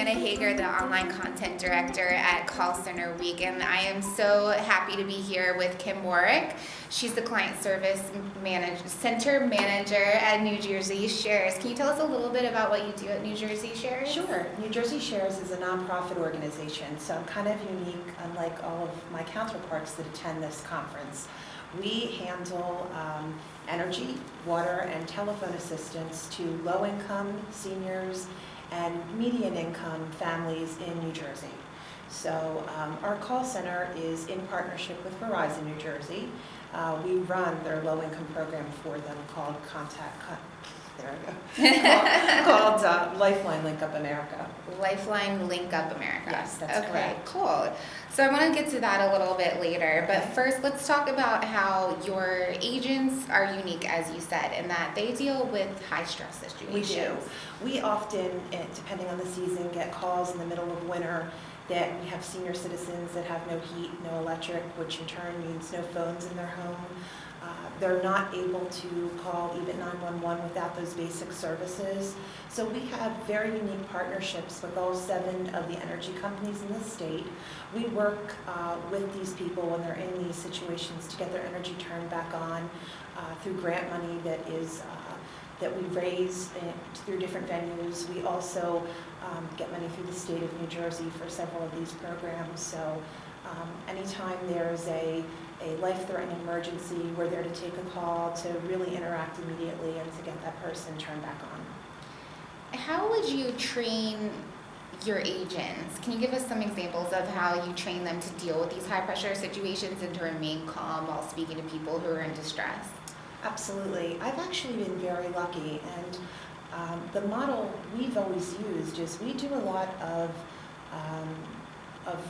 Hannah Hager, the online content director at Call Center Week, and I am so happy to be here with Kim Warwick. She's the client service center manager at New Jersey Shares. Can you tell us a little bit about what you do at New Jersey Shares? Sure. New Jersey Shares is a nonprofit organization, so I'm kind of unique, unlike all of my counterparts that attend this conference. We handle energy, water, and telephone assistance to low-income seniors and median-income families in New Jersey. So our call center is in partnership with Verizon New Jersey. We run their low-income program for them called Lifeline Link Up America. Lifeline Link Up America. Yes, that's correct. Okay, cool. So I want to get to that a little bit later, but first let's talk about how your agents are unique, as you said, in that they deal with high-stress situations. We do. We often, depending on the season, get calls in the middle of winter that we have senior citizens that have no heat, no electric, which in turn means no phones in their home. They're not able to call even 911 without those basic services. So we have very unique partnerships with all 7 of the energy companies in the state. We work with these people when they're in these situations to get their energy turned back on through grant money that we raise through different venues. We also get money through the state of New Jersey for several of these programs. So anytime there's a life-threatening emergency, we're there to take a call to really interact immediately and to get that person turned back on. How would you train your agents? Can you give us some examples of how you train them to deal with these high-pressure situations and to remain calm while speaking to people who are in distress? Absolutely. I've actually been very lucky, and the model we've always used is we do a lot of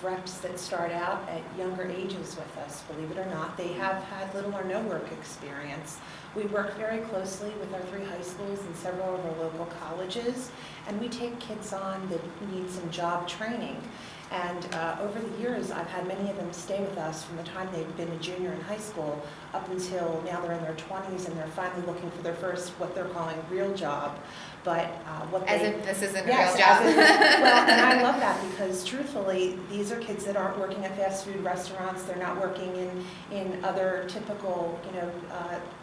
reps that start out at younger ages with us, believe it or not. They have had little or no work experience. We work very closely with our 3 high schools and several of our local colleges, and we take kids on that need some job training. And over the years, I've had many of them stay with us from the time they've been a junior in high school up until now they're in their 20s and they're finally looking for their first, what they're calling, real job. But if this isn't yes, a real job. Well, and I love that because truthfully, these are kids that aren't working at fast food restaurants. They're not working in other typical,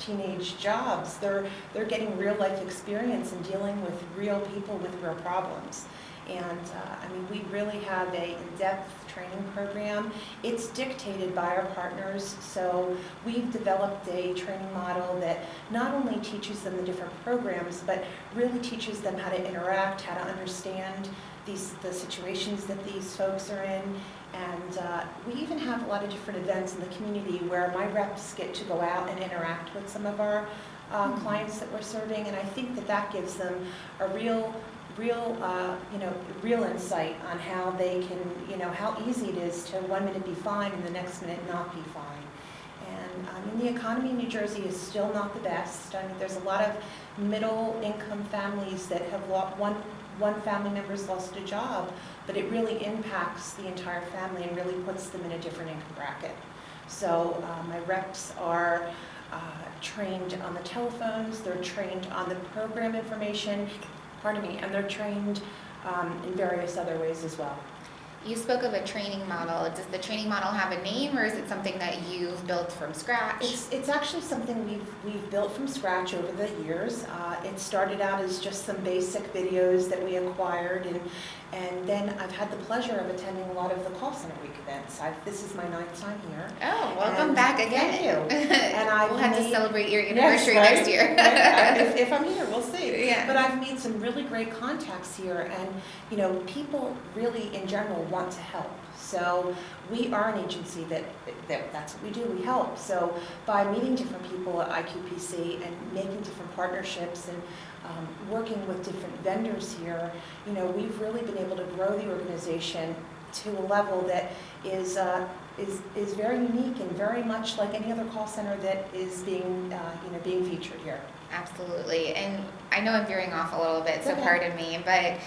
teenage jobs. They're getting real life experience and dealing with real people with real problems. And we really have a in-depth training program. It's dictated by our partners, so we've developed a training model that not only teaches them the different programs, but really teaches them how to interact, how to understand the situations that these folks are in. And we even have a lot of different events in the community where my reps get to go out and interact with some of our clients that we're serving, and I think that gives them a real insight on how they can, how easy it is to one minute be fine and the next minute not be fine. And the economy in New Jersey is still not the best. There's a lot of middle-income families that have lost one family member's lost a job, but it really impacts the entire family and really puts them in a different income bracket. So my reps are trained on the telephones, they're trained on the program information, and they're trained in various other ways as well. You spoke of a training model. Does the training model have a name, or is it something that you've built from scratch? It's actually something we've built from scratch over the years. It started out as just some basic videos that we acquired, and then I've had the pleasure of attending a lot of the Call Center Week events. This is my 9th time here. Oh, welcome back again. Thank you. And we'll have to celebrate your anniversary next year. If I'm here, we'll see. Yeah. But I've made some really great contacts here, and people really, in general, want to help. So we are an agency that's what we do, we help. So by meeting different people at IQPC and making different partnerships and working with different vendors here, we've really been able to grow the organization to a level that is very unique and very much like any other call center that is being featured here. Absolutely. And I know I'm veering off a little bit, so pardon me, but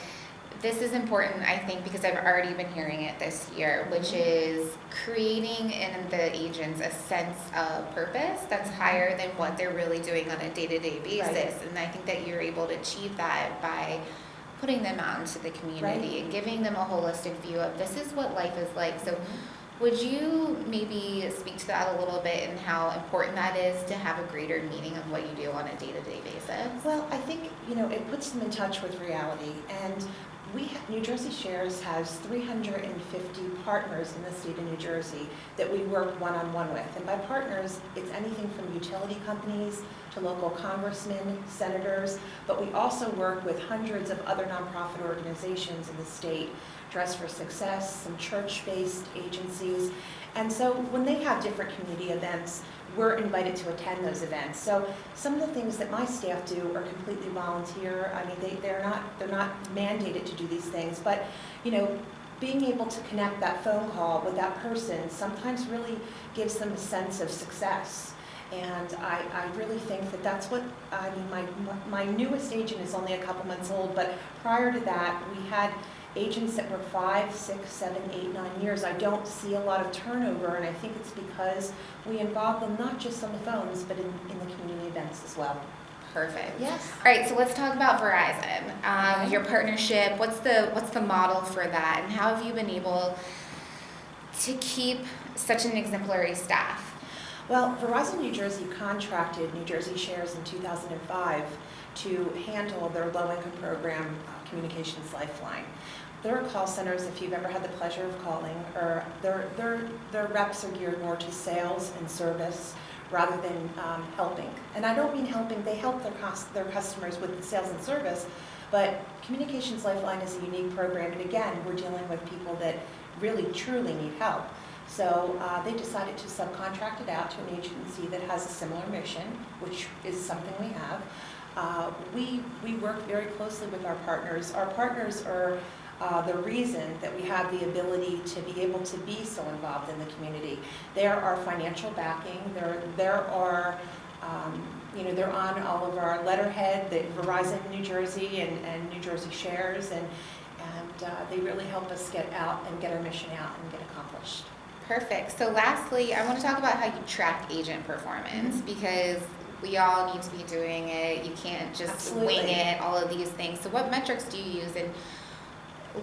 this is important, I think, because I've already been hearing it this year, which is creating in the agents a sense of purpose that's higher than what they're really doing on a day-to-day basis. Right. And I think that you're able to achieve that by putting them out into the community and giving them a holistic view of this is what life is like. So would you maybe speak to that a little bit and how important that is to have a greater meaning of what you do on a day-to-day basis? Well, I think, it puts them in touch with reality. And New Jersey Shares has 350 partners in the state of New Jersey that we work one-on-one with. And by partners, it's anything from utility companies to local congressmen, senators, but we also work with hundreds of other nonprofit organizations in the state, Dress for Success, some church-based agencies. And so when they have different community events, we're invited to attend those events. So some of the things that my staff do are completely volunteer. I mean, they're not mandated to do these things, but being able to connect that phone call with that person sometimes really gives them a sense of success. And I really think that that's what, my newest agent is only a couple months old, but prior to that, we had agents that were 5, 6, 7, 8, 9 years. I don't see a lot of turnover, and I think it's because we involve them not just on the phones, but in the community events as well. Perfect. Yes. All right, so let's talk about Verizon. Your partnership, what's the model for that, and how have you been able to keep such an exemplary staff? Well, Verizon New Jersey contracted New Jersey Shares in 2005 to handle their low-income program, Communications Lifeline. There are call centers, if you've ever had the pleasure of calling, or their reps are geared more to sales and service rather than helping. And I don't mean helping, they help their customers with sales and service, but Communications Lifeline is a unique program, and again, we're dealing with people that really, truly need help. So they decided to subcontract it out to an agency that has a similar mission, which is something we have. We work very closely with our partners. Our partners are the reason that we have the ability to be able to be so involved in the community. They're our financial backing. They're on all of our letterhead, the Verizon New Jersey and New Jersey Shares, and they really help us get out and get our mission out and get accomplished. Perfect. So lastly, I want to talk about how you track agent performance, because we all need to be doing it. You can't just wing it, all of these things. So what metrics do you use? And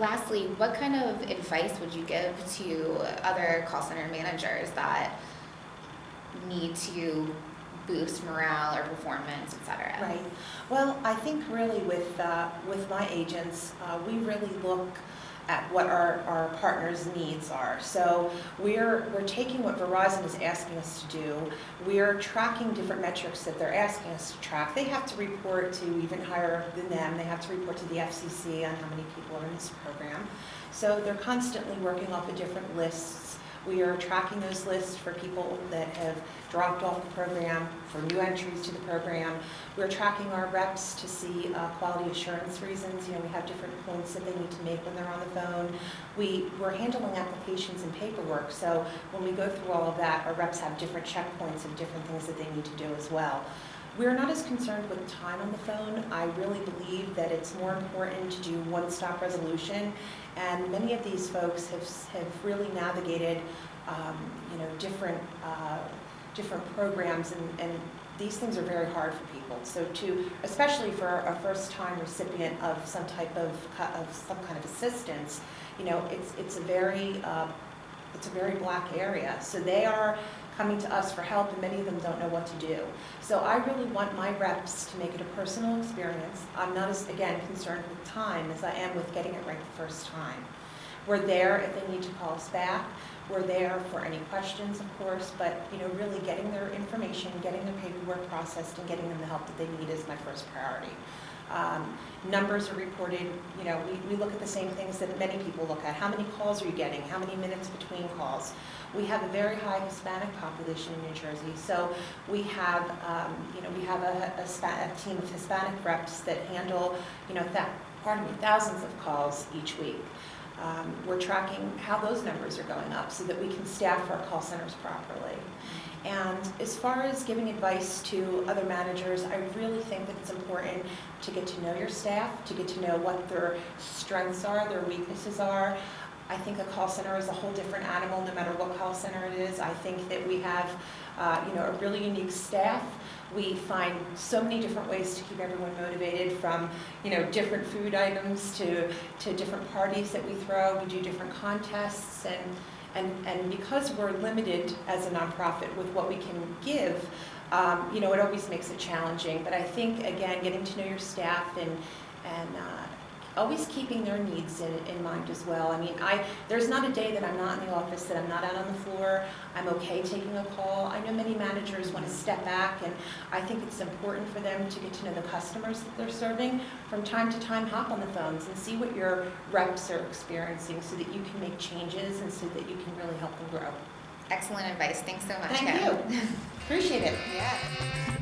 lastly, what kind of advice would you give to other call center managers that need to boost morale or performance, et cetera? Right. Well, I think really with my agents, we really look at what our partners' needs are. So we're taking what Verizon is asking us to do. We're tracking different metrics that they're asking us to track. They have to report to even higher than them. They have to report to the FCC on how many people are in this program. So they're constantly working off of different lists. We are tracking those lists for people that have dropped off the program, for new entries to the program. We're tracking our reps to see quality assurance reasons. We have different points that they need to make when they're on the phone. We're handling applications and paperwork, so when we go through all of that, our reps have different checkpoints and different things that they need to do as well. We're not as concerned with time on the phone. I really believe that it's more important to do one-stop resolution, and many of these folks have really navigated different programs, and these things are very hard for people. So especially for a first-time recipient of some kind of assistance, it's a very black area. So they are coming to us for help, and many of them don't know what to do. So I really want my reps to make it a personal experience. I'm not as, again, concerned with time as I am with getting it right the first time. We're there if they need to call us back. We're there for any questions, of course, but really getting their information, getting their paperwork processed, and getting them the help that they need is my first priority. Numbers are reported, we look at the same things that many people look at. How many calls are you getting? How many minutes between calls? We have a very high Hispanic population in New Jersey, so we have, a team of Hispanic reps that handle, thousands of calls each week. We're tracking how those numbers are going up so that we can staff our call centers properly. And as far as giving advice to other managers, I really think that it's important to get to know your staff, to get to know what their strengths are, their weaknesses are. I think a call center is a whole different animal, no matter what call center it is. I think that we have, a really unique staff. We find so many different ways to keep everyone motivated, from, different food items to different parties that we throw. We do different contests, and because we're limited as a nonprofit with what we can give, it always makes it challenging. But I think, again, getting to know your staff and always keeping their needs in mind as well. I mean, there's not a day that I'm not in the office, that I'm not out on the floor. I'm okay taking a call. I know many managers want to step back, and I think it's important for them to get to know the customers that they're serving. From time to time, hop on the phones and see what your reps are experiencing, so that you can make changes and so that you can really help them grow. Excellent advice. Thanks so much, Thank Kim. you. Appreciate it. Yeah.